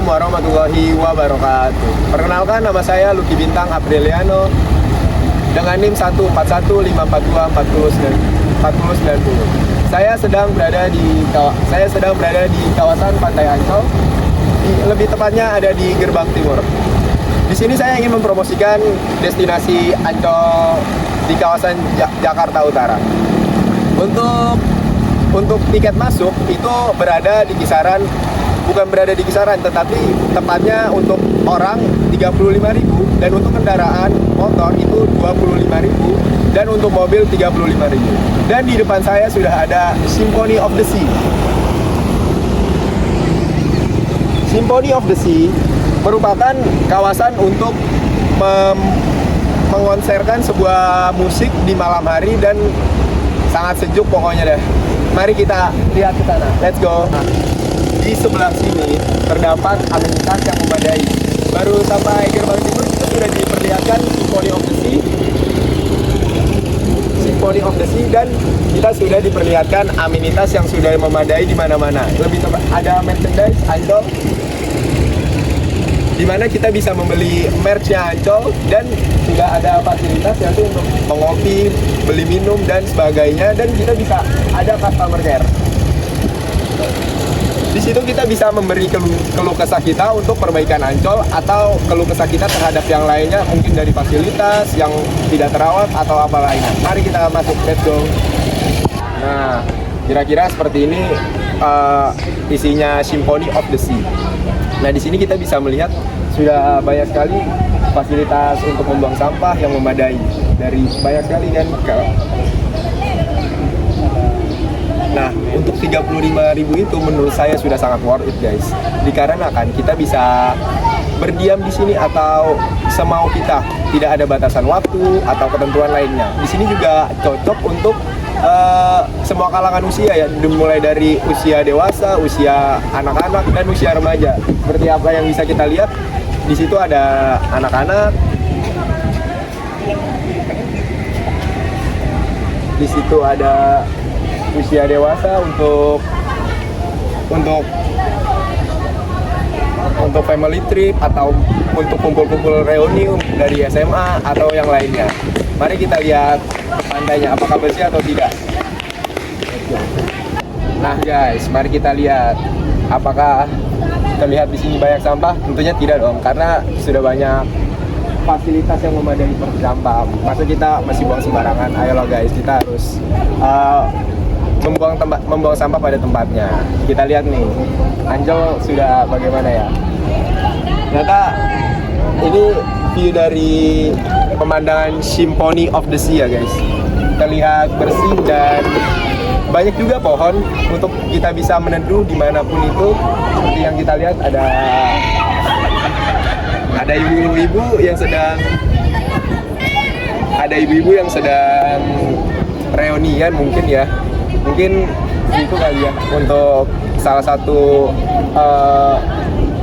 warahmatullahi wabarakatuh. Perkenalkan, nama saya Lucky Bintang Apriliano dengan NIM 1415240490. Saya sedang berada di kawasan Pantai Ancol. Lebih tepatnya ada di Gerbang Timur. Di sini saya ingin mempromosikan destinasi Ancol di kawasan Jakarta Utara. Untuk tiket masuk itu bukan berada di kisaran, tetapi tepatnya untuk orang 35.000 dan untuk kendaraan motor itu 25.000 dan untuk mobil 35.000. Dan di depan saya sudah ada Symphony of the Sea. Symphony of the Sea merupakan kawasan untuk mengonserkan sebuah musik di malam hari dan sangat sejuk pokoknya deh. Mari kita lihat ke sana. Let's go. Di sebelah sini terdapat amenitas yang memadai. Baru sampai Gerbang Timur kita sudah diperlihatkan Symphony of the Sea. Symphony of the Sea, dan kita sudah diperlihatkan amenitas yang sudah memadai di mana-mana. Lebih tepat ada merchandise Ancol, di mana kita bisa membeli merch-nya Ancol, dan juga ada fasilitas yaitu untuk mengopi, beli minum dan sebagainya, dan kita bisa ada customer care. Di situ kita bisa memberi keluh kesah kita untuk perbaikan Ancol atau keluh kesah kita terhadap yang lainnya, mungkin dari fasilitas yang tidak terawat atau apa lainnya. Mari kita masuk, let's go. Nah, kira-kira seperti ini isinya Symphony of the Sea. Nah, di sini kita bisa melihat sudah banyak sekali fasilitas untuk membuang sampah yang memadai dari banyak sekali dan nah, untuk 35.000 itu menurut saya sudah sangat worth it, guys. Dikarenakan kita bisa berdiam di sini atau semau kita, tidak ada batasan waktu atau ketentuan lainnya. Di sini juga cocok untuk semua kalangan usia ya, dimulai dari usia dewasa, usia anak-anak dan usia remaja. Seperti apa yang bisa kita lihat, di situ ada anak-anak, di situ ada usia dewasa untuk family trip atau untuk kumpul-kumpul reuni dari SMA atau yang lainnya. Mari kita lihat pantainya apakah bersih atau tidak. Nah guys, mari kita lihat apakah terlihat di sini banyak sampah. Tentunya tidak dong, karena sudah banyak fasilitas yang memadai seperti sampah. Masa kita masih buang sembarangan? Ayolah guys, kita harus membuang sampah pada tempatnya. Kita lihat nih, Ancol sudah bagaimana ya. Ternyata ini view dari pemandangan Symphony of the Sea ya guys. Terlihat bersih dan banyak juga pohon untuk kita bisa meneduh dimanapun itu. Seperti yang kita lihat ada ibu-ibu yang sedang reunian mungkin ya. Mungkin itu kali ya untuk salah satu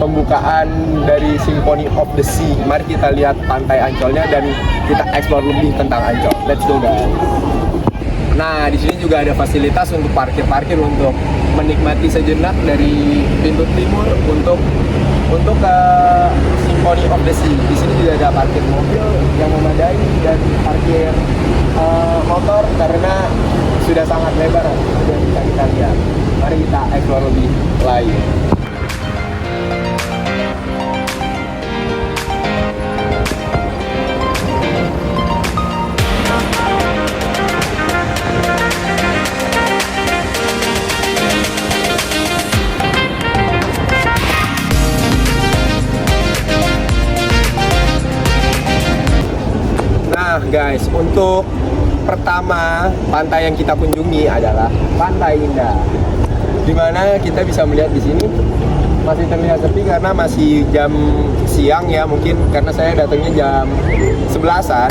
pembukaan dari Symphony of the Sea. Mari kita lihat pantai Ancolnya dan kita explore lebih tentang Ancol. Let's go guys. Nah, di sini juga ada fasilitas untuk parkir untuk menikmati sejenak dari pintu timur untuk ke Symphony of the Sea. Di sini juga ada parkir mobil yang memadai dan parkir motor karena sudah sangat lebar, sudah bisa kita lihat. Mari kita explore lebih lain. Nah guys, untuk pertama pantai yang kita kunjungi adalah Pantai Indah, dimana kita bisa melihat di sini masih terlihat sepi karena masih jam siang ya, mungkin karena saya datangnya jam 11-an.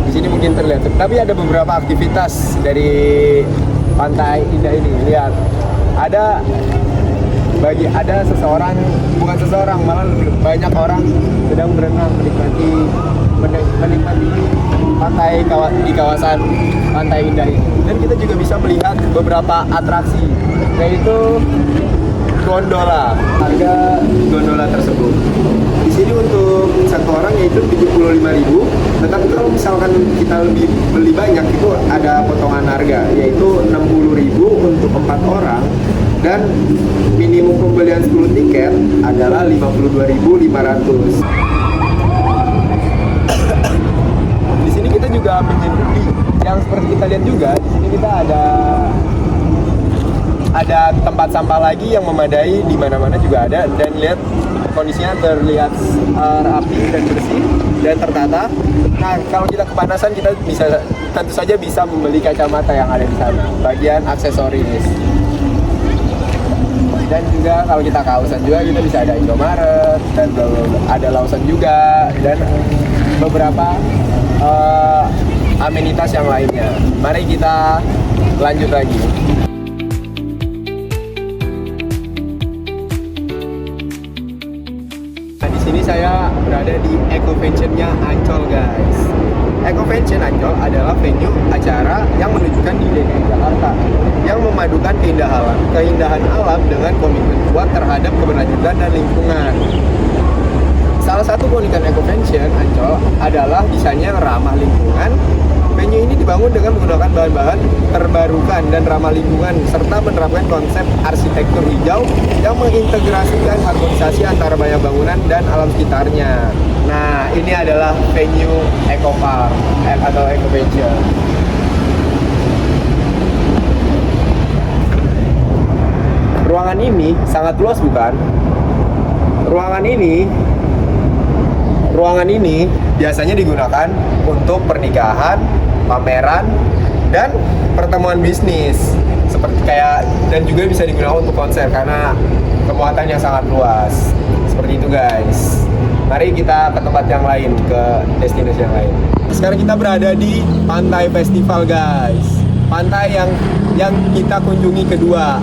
Di sini mungkin terlihat sepi, tapi ada beberapa aktivitas dari Pantai Indah ini. Lihat, ada seseorang, bukan seseorang, malah banyak orang sedang berenang menikmati pantai di kawasan Pantai Indah ini. Dan kita juga bisa melihat beberapa atraksi, yaitu gondola. Harga gondola tersebut di sini untuk satu orang yaitu 75.000. Tetapi kalau misalkan kita beli banyak itu ada potongan harga yaitu 60.000 untuk 4 orang, dan minimum pembelian 10 tiket adalah 52.500. Di sini kita juga menyeduhi yang seperti kita lihat juga. Di sini kita ada tempat sampah lagi yang memadai, di mana-mana juga ada, dan lihat kondisinya terlihat rapi dan bersih dan tertata. Nah, kalau kita kepanasan kita tentu saja bisa membeli kacamata yang ada di sana, bagian aksesoris. Dan juga kalau kita kehausan juga kita bisa ada Indomaret, dan ada Lawson juga, dan beberapa amenitas yang lainnya. Mari kita lanjut lagi. Nah, di sini saya berada di Ecovention-nya Ancol, guys. Ecovention Ancol adalah venue acara yang menunjukkan di DKI Jakarta yang memadukan keindahan alam dengan komitmen kuat terhadap keberlanjutan dan lingkungan. Salah satu keunikan Ecovention Ancol adalah desainnya yang ramah lingkungan. Venue ini dibangun dengan menggunakan bahan-bahan terbarukan dan ramah lingkungan, serta menerapkan konsep arsitektur hijau yang mengintegrasikan harmonisasi antara banyak bangunan dan alam sekitarnya. Nah, ini adalah venue Eco Park atau Ecovention. Ruangan ini sangat luas, bukan? Ruangan ini biasanya digunakan untuk pernikahan, pameran, dan pertemuan bisnis. Dan juga bisa digunakan untuk konser karena kemuatannya sangat luas. Seperti itu, guys. Mari kita ke tempat yang lain, ke destinasi yang lain. Sekarang kita berada di Pantai Festival, guys. Pantai yang kita kunjungi kedua.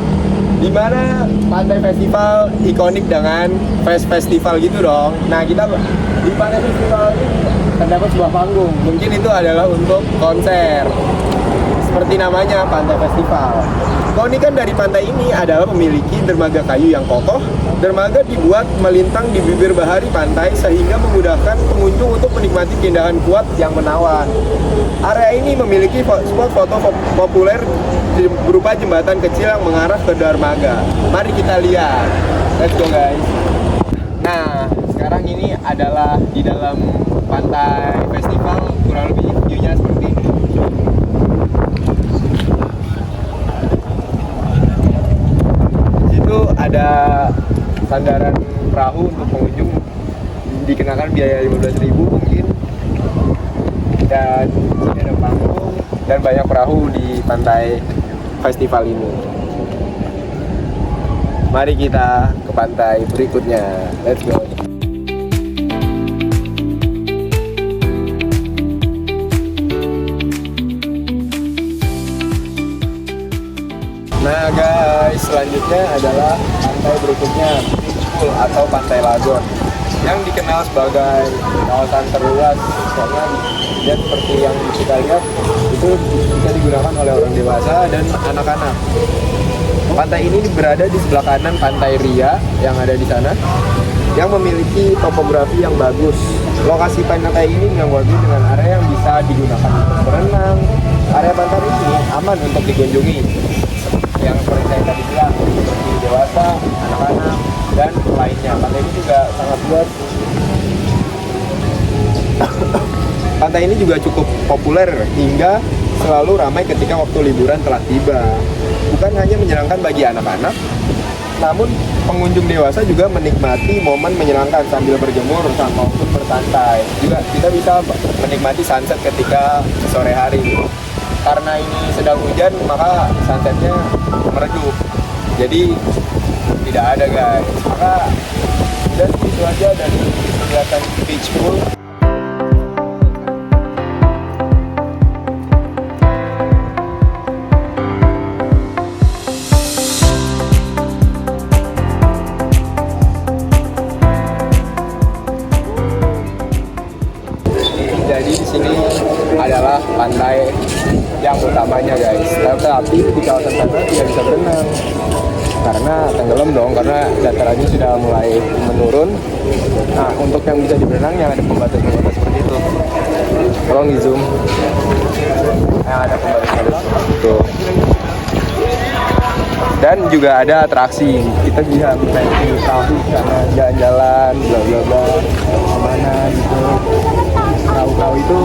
Di mana Pantai Festival ikonik dengan festival gitu dong. Nah, kita di Pantai Festival ini terdapat sebuah panggung. Mungkin itu adalah untuk konser. Seperti namanya, Pantai Festival. Keunikan dari pantai ini adalah memiliki dermaga kayu yang kokoh. Dermaga dibuat melintang di bibir bahari pantai sehingga memudahkan pengunjung untuk menikmati keindahan kuat yang menawan. Area ini memiliki spot foto populer berupa jembatan kecil yang mengarah ke dermaga. Mari kita lihat. Let's go, guys. Nah, sekarang ini adalah di dalam Pantai Festival, kurang lebih view-nya seperti ini. Itu ada sandaran perahu untuk pengunjung, dikenakan biaya 15.000 mungkin. Dan sini ada panggung dan banyak perahu di pantai festival ini. Mari kita ke pantai berikutnya. Let's go. Nah, guys, selanjutnya adalah pantai berikutnya, Beach Pool atau Pantai Lagon, yang dikenal sebagai kawasan terluas karena dia seperti yang kita lihat itu bisa digunakan oleh orang dewasa dan anak-anak. Pantai ini berada di sebelah kanan Pantai Ria yang ada di sana, yang memiliki topografi yang bagus. Lokasi pantai ini dilengkapi dengan area yang bisa digunakan untuk berenang. Area pantai ini aman untuk dikunjungi, yang seperti saya tadi bilang, seperti dewasa, anak-anak, dan lainnya. Pantai ini juga sangat luas. Pantai ini juga cukup populer hingga selalu ramai ketika waktu liburan telah tiba. Bukan hanya menyenangkan bagi anak-anak, namun pengunjung dewasa juga menikmati momen menyenangkan sambil berjemur maupun bersantai. Juga kita bisa menikmati sunset ketika sore hari. Karena ini sedang hujan, maka sunsetnya meredup. Jadi tidak ada, guys. Maka dan itu aja dari kegiatan Beach Pool. Jadi di sini adalah pantai yang utamanya, guys. Tapi di kawasan sana tidak bisa berenang. karena tenggelam dong, karena datarannya sudah mulai menurun. Nah, untuk yang bisa di berenang yang ada pembatas-pembatas seperti itu, tolong di zoom yang ada pembatas-pembatas itu. Dan juga ada atraksi, kita bisa naik perahu sana, jalan-jalan, bla bla bla, kemana gitu. Perahu-perahu itu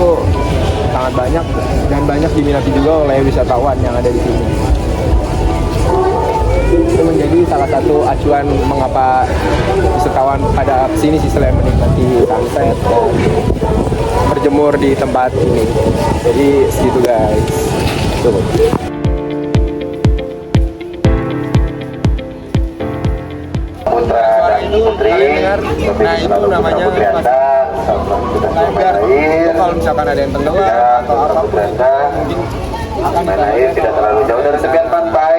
sangat banyak dan banyak diminati juga oleh wisatawan yang ada di sini. Itu menjadi salah satu acuan mengapa wisatawan pada sini sih, selain menikmati sunset dan berjemur di tempat ini. Jadi segitu guys. Tuh. Kalian dengar? Nah itu namanya lifeguard. Kalau misalkan ada yang tenggelam atau apapun, mungkin akan tidak terlalu jauh dari tepian pantai.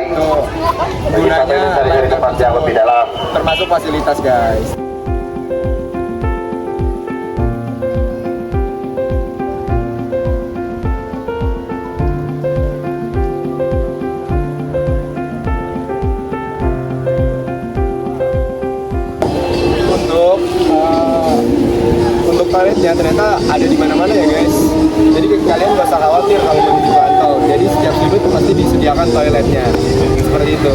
Gunanya dari tempat yang lebih dalam. Termasuk fasilitas guys. Untuk toiletnya ternyata ada di mana-mana ya guys. Jadi kalian gak usah khawatir kalau menuju Ancol. Jadi setiap sudut pasti disediakan toiletnya. Seperti itu.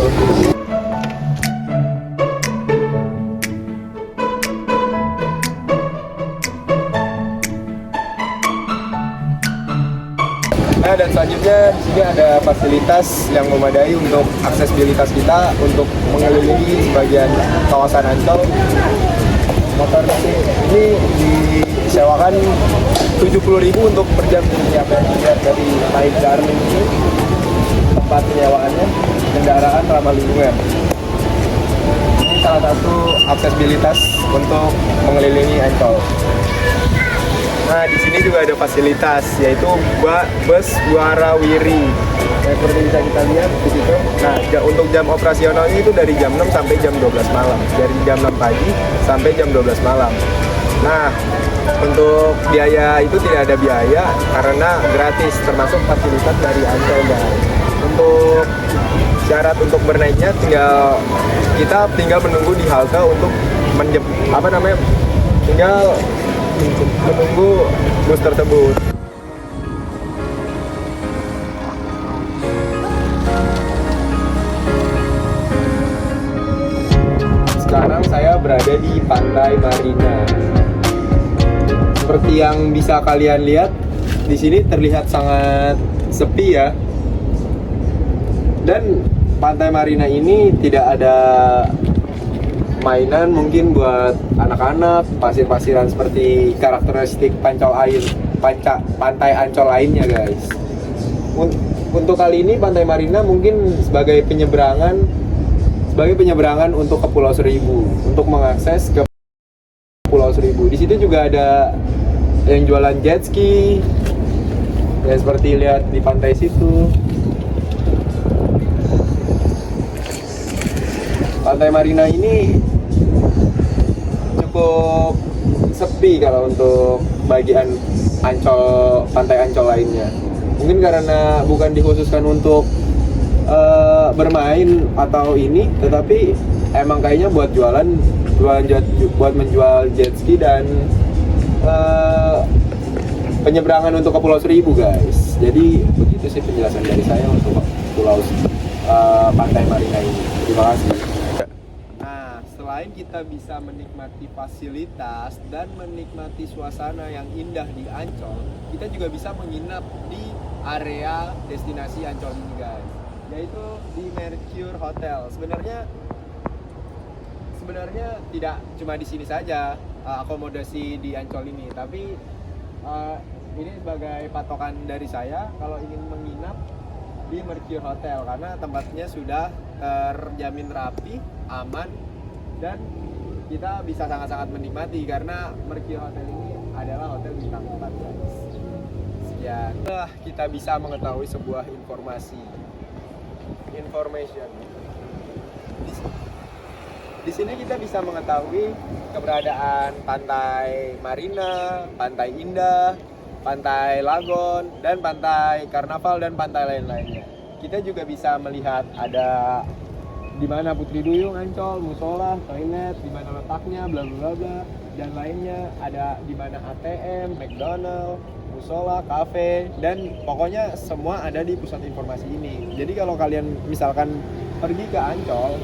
Nah, dan selanjutnya di sini ada fasilitas yang memadai untuk aksesibilitas kita untuk mengelilingi sebagian kawasan Ancol. Motor ini disewakan 70.000 untuk per jam. Jadi apa yang dilihat dari naik Darling ini, tempat penyewaannya kendaraan ramah lingkungan. Ini salah satu aksesibilitas untuk mengelilingi Ancol. Nah, di sini juga ada fasilitas, yaitu bus Warawiri. Nah, seperti bisa kita lihat di situ. Nah, untuk jam operasionalnya itu dari jam 6 sampai jam 12 malam. Dari jam 6 pagi sampai jam 12 malam. Nah, untuk biaya itu tidak ada biaya karena gratis, termasuk fasilitas dari Ancol guys. Untuk syarat untuk bernaiknya kita tinggal menunggu di halte untuk tinggal menunggu bus tersebut. Sekarang saya berada di Pantai Marina. Seperti yang bisa kalian lihat, di sini terlihat sangat sepi ya. Dan Pantai Marina ini tidak ada mainan mungkin buat anak-anak, pasir-pasiran seperti karakteristik pantai Ancol lainnya guys. Untuk kali ini Pantai Marina mungkin sebagai penyeberangan untuk ke Pulau Seribu, untuk mengakses ke Pulau Seribu. Di situ juga ada yang jualan jet ski, ya seperti lihat di pantai situ. Pantai Marina ini cukup sepi kalau untuk bagian pantai Ancol lainnya. Mungkin karena bukan dikhususkan untuk bermain atau ini, tetapi emang kayaknya buat buat menjual jet ski dan penyeberangan untuk ke Pulau Seribu guys. Jadi begitu sih penjelasan dari saya untuk Pantai Marina ini. Terima kasih. Selain kita bisa menikmati fasilitas dan menikmati suasana yang indah di Ancol, kita juga bisa menginap di area destinasi Ancol ini guys, yaitu di Mercure Hotel. Sebenarnya tidak cuma di sini saja akomodasi di Ancol ini, tapi ini sebagai patokan dari saya kalau ingin menginap di Mercure Hotel karena tempatnya sudah terjamin rapi, aman, dan kita bisa sangat-sangat menikmati karena Mercure Hotel ini adalah hotel bintang 4 guys. Sekian. Kita bisa mengetahui sebuah information. Di sini kita bisa mengetahui keberadaan Pantai Marina, Pantai Indah, Pantai Lagon, dan Pantai Karnaval dan pantai lain-lainnya. Kita juga bisa melihat ada di mana Putri Duyung Ancol, musola, toilet, di mana letaknya, bla bla bla, dan lainnya. Ada di mana ATM, McDonald, musola, kafe, dan pokoknya semua ada di pusat informasi ini. Jadi kalau kalian misalkan pergi ke Ancol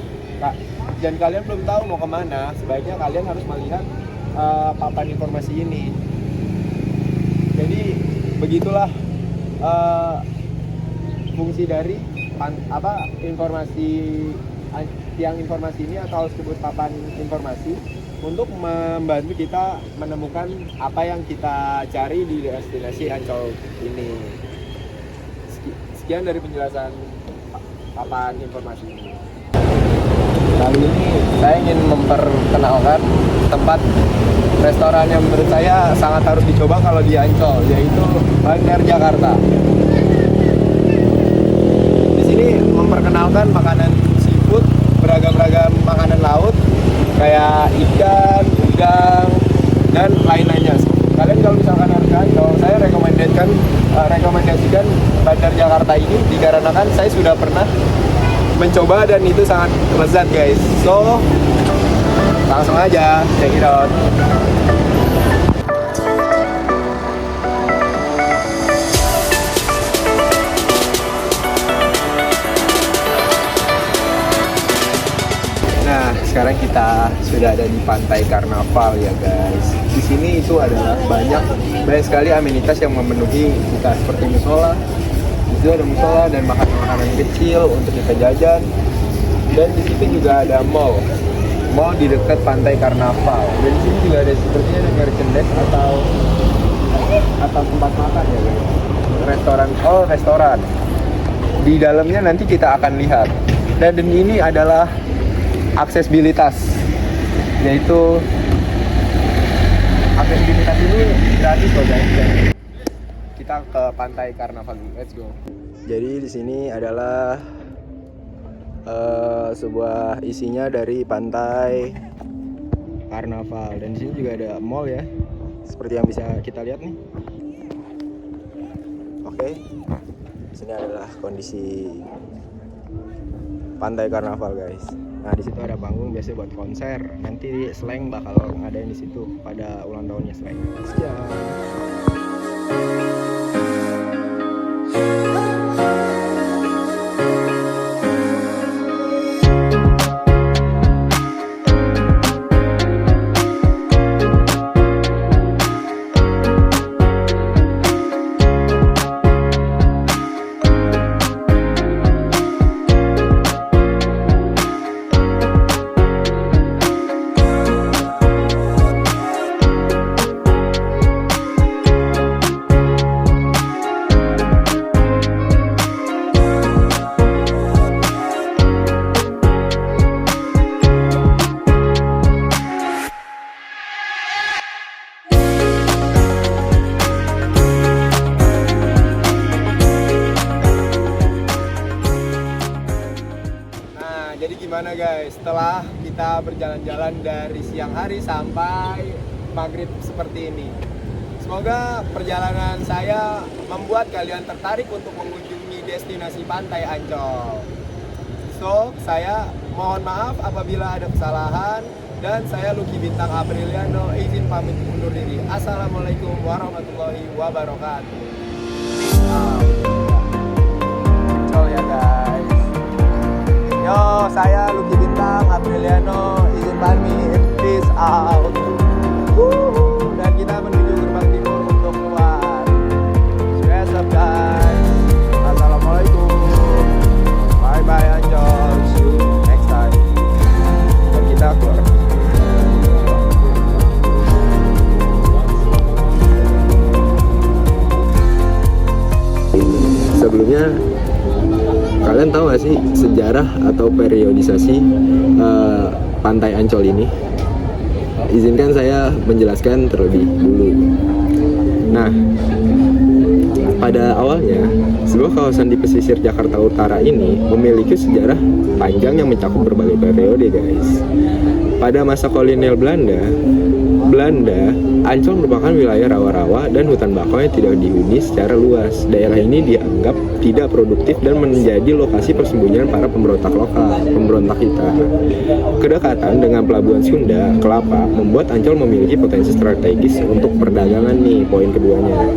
dan kalian belum tahu mau kemana, sebaiknya kalian harus melihat papan informasi ini. Jadi begitulah fungsi dari informasi tiang informasi ini, atau disebut papan informasi, untuk membantu kita menemukan apa yang kita cari di destinasi Ancol ini. Sekian dari penjelasan papan informasi ini. Kali ini saya ingin memperkenalkan tempat restoran yang menurut saya sangat harus dicoba kalau di Ancol, yaitu Bandar Jakarta. Di sini memperkenalkan makanan seafood, beragam-ragam makanan laut kayak ikan, udang, dan lain-lainnya. Kalian kalau misalkan harus ke Ancol, saya rekomendasikan Bandar Jakarta ini dikarenakan saya sudah pernah mencoba dan itu sangat lezat guys. So langsung aja check it out. Nah, sekarang kita sudah ada di Pantai Karnaval ya guys. Di sini itu adalah banyak sekali amenitas yang memenuhi kita, seperti musola. Di situ ada musola dan makanan-makanan kecil untuk kita jajan. Dan di situ juga ada mall di dekat Pantai Karnaval. Dan di sini juga ada sepertinya ada merchandise atau tempat makan ya guys. Restoran. Di dalamnya nanti kita akan lihat. Dan ini adalah aksesibilitas, yaitu aksesibilitas ini gratis loh guys. Kita ke Pantai Karnaval, let's go. Jadi di sini adalah sebuah isinya dari Pantai Karnaval, dan di sini juga ada mall ya, seperti yang bisa kita lihat nih. Oke, di sini adalah kondisi Pantai Karnaval guys. Nah, di situ ada panggung biasanya buat konser. Nanti Slang bakal ngadain di situ pada ulang tahunnya Slang. Sekian. Jadi gimana guys, setelah kita berjalan-jalan dari siang hari sampai maghrib seperti ini, semoga perjalanan saya membuat kalian tertarik untuk mengunjungi destinasi Pantai Ancol. So, saya mohon maaf apabila ada kesalahan, dan saya Lucky Bintang Apriliano izin pamit undur diri. Assalamualaikum warahmatullahi wabarakatuh. Ancol ya guys. Yo, saya Lucky Bintang Apriliano izin pamit, peace out. Dan kita menuju gerbang timur untuk keluar. What's up guys? Assalamualaikum. Bye bye Ancol. See you next time. Dan kita keluar. Sebelumnya, kalian tahu gak sih sejarah atau periodisasi Pantai Ancol ini? Izinkan saya menjelaskan terlebih dulu. Nah, pada awalnya, sebuah kawasan di pesisir Jakarta Utara ini memiliki sejarah panjang yang mencakup berbagai periode guys. Pada masa kolonial Belanda, Belanda, Ancol merupakan wilayah rawa-rawa dan hutan bakau yang tidak dihuni secara luas. Daerah ini dianggap tidak produktif dan menjadi lokasi persembunyian para pemberontak hitam. Kedekatan dengan pelabuhan Sunda, Kelapa, membuat Ancol memiliki potensi strategis untuk perdagangan nih, poin keduanya.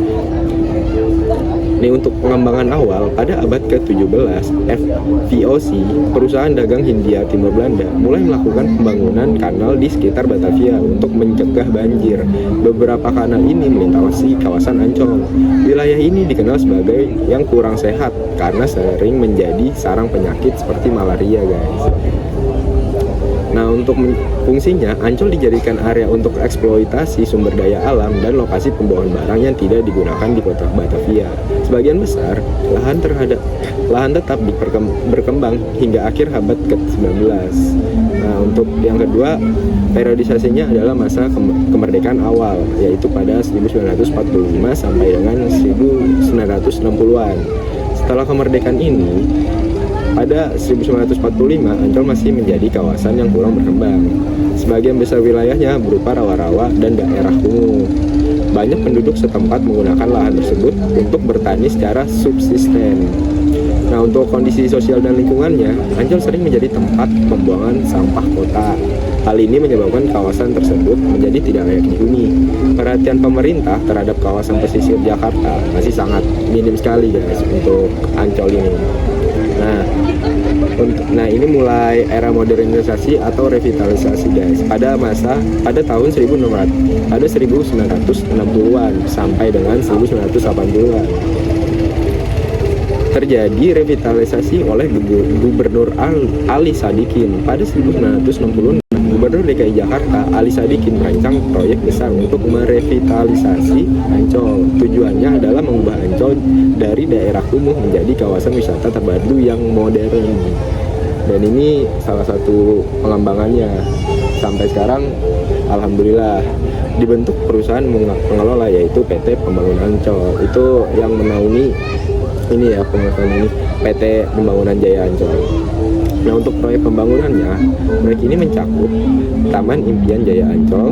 Nih, untuk pengembangan awal, pada abad ke-17, FVOC, perusahaan dagang Hindia Timur Belanda, mulai melakukan pembangunan kanal di sekitar Batavia untuk mencegah banjir. Beberapa kanal ini melintasi kawasan Ancol. Wilayah ini dikenal sebagai yang kurang sehat karena sering menjadi sarang penyakit seperti malaria, guys. Nah, untuk fungsinya, Ancol dijadikan area untuk eksploitasi sumber daya alam dan lokasi pembuangan barang yang tidak digunakan di kota Batavia. Sebagian besar lahan tetap berkembang hingga akhir abad ke-19. Nah, untuk yang kedua, periodisasinya adalah masa kemerdekaan awal, yaitu pada 1945 sampai dengan 1960-an. Setelah kemerdekaan ini, pada 1945, Ancol masih menjadi kawasan yang kurang berkembang. Sebagian besar wilayahnya berupa rawa-rawa dan daerah kumuh. Banyak penduduk setempat menggunakan lahan tersebut untuk bertani secara subsisten. Nah, untuk kondisi sosial dan lingkungannya, Ancol sering menjadi tempat pembuangan sampah kota. Hal ini menyebabkan kawasan tersebut menjadi tidak layak dihuni. Perhatian pemerintah terhadap kawasan pesisir Jakarta masih sangat minim sekali, guys, untuk Ancol ini. Nah, ini mulai era modernisasi atau revitalisasi, guys. Pada tahun 1960-an sampai dengan 1980-an. Terjadi revitalisasi oleh Gubernur Ali Sadikin. Pada 1960, Gubernur DKI Jakarta Ali Sadikin merancang proyek besar untuk merevitalisasi Ancol. Tujuannya adalah mengubah Ancol dari daerah kumuh menjadi kawasan wisata terpadu yang modern. Dan ini salah satu pengembangannya. Sampai sekarang, alhamdulillah, dibentuk perusahaan pengelola, yaitu PT Pembangunan Ancol. Itu yang menaungi ini ya, PT Pembangunan Jaya Ancol. Nah, untuk proyek pembangunannya, proyek ini mencakup Taman Impian Jaya Ancol,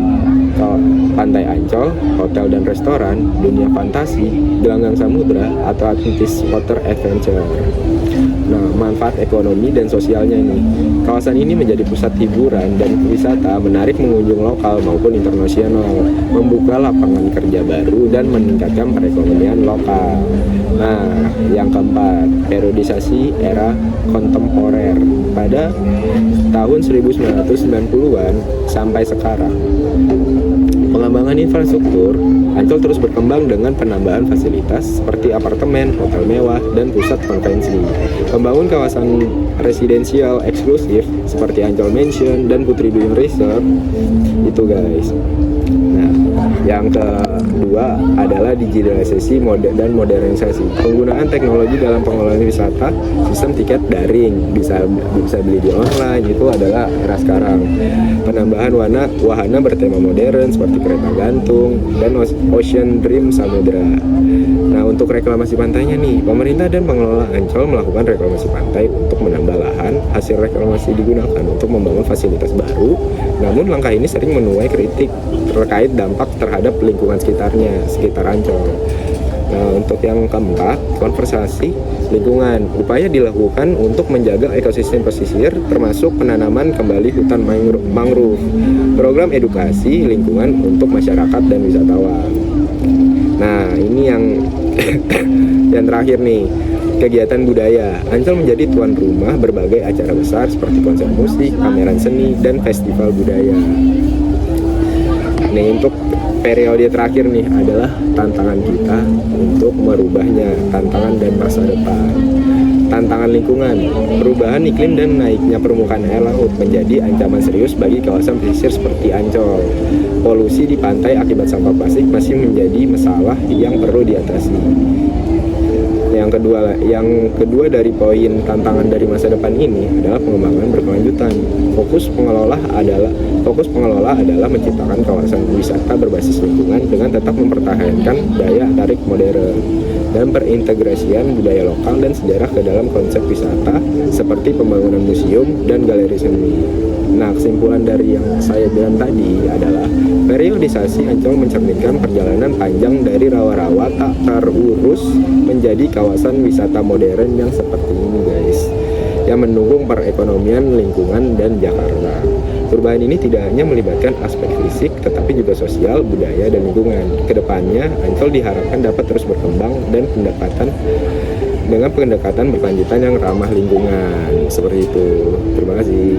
Pantai Ancol, hotel dan restoran, dunia fantasi, gelanggang samudra, atau Atlantis Water Adventure. Nah, manfaat ekonomi dan sosialnya ini, kawasan ini menjadi pusat hiburan dan wisata, menarik pengunjung lokal maupun internasional, membuka lapangan kerja baru dan meningkatkan perekonomian lokal. Nah, yang keempat, periodisasi era kontemporer pada tahun 1990-an sampai sekarang. Pengembangan infrastruktur, Ancol terus berkembang dengan penambahan fasilitas seperti apartemen, hotel mewah, dan pusat konvensi. Membangun kawasan residensial eksklusif seperti Ancol Mansion dan Putri Duyung Resort. Itu, guys. Nah, yang kedua adalah digitalisasi dan modernisasi. Penggunaan teknologi dalam pengelolaan wisata, sistem tiket daring, bisa beli di online, itu adalah era sekarang. Penambahan wahana bertema modern seperti kereta gantung dan Ocean Dream Samudra. Nah, untuk reklamasi pantainya nih, pemerintah dan pengelola Ancol melakukan reklamasi pantai untuk menambah lahan. Hasil reklamasi digunakan untuk membangun fasilitas baru. Namun langkah ini sering menuai kritik terkait dampak terhadap lingkungan sekitar Ancol. Nah, untuk yang keempat, konservasi lingkungan. Upaya dilakukan untuk menjaga ekosistem pesisir, termasuk penanaman kembali hutan mangrove. Program edukasi lingkungan untuk masyarakat dan wisatawan. Nah, ini yang yang terakhir nih, kegiatan budaya. Ancol menjadi tuan rumah berbagai acara besar seperti konser musik, pameran seni, dan festival budaya. Nih, untuk periode terakhir nih adalah tantangan kita untuk merubahnya, tantangan dan masa depan. Tantangan lingkungan, perubahan iklim dan naiknya permukaan air laut menjadi ancaman serius bagi kawasan pesisir seperti Ancol. Polusi di pantai akibat sampah plastik masih menjadi masalah yang perlu diatasi. Yang kedua dari poin tantangan dari masa depan ini adalah pengembangan berkelanjutan. Fokus pengelola adalah menciptakan kawasan wisata berbasis lingkungan dengan tetap mempertahankan daya tarik modern. dan perintegrasian budaya lokal dan sejarah ke dalam konsep wisata seperti pembangunan museum dan galeri seni. Nah, kesimpulan dari yang saya bilang tadi adalah periodisasi Ancol mencerminkan perjalanan panjang dari rawa-rawa tak terurus menjadi kawasan wisata modern yang seperti ini, guys, yang mendukung perekonomian, lingkungan, dan Jakarta. Perubahan ini tidak hanya melibatkan aspek fisik, tetapi juga sosial, budaya, dan lingkungan. Kedepannya, Ancol diharapkan dapat terus berkembang dan pendekatan berkelanjutan yang ramah lingkungan. Seperti itu. Terima kasih.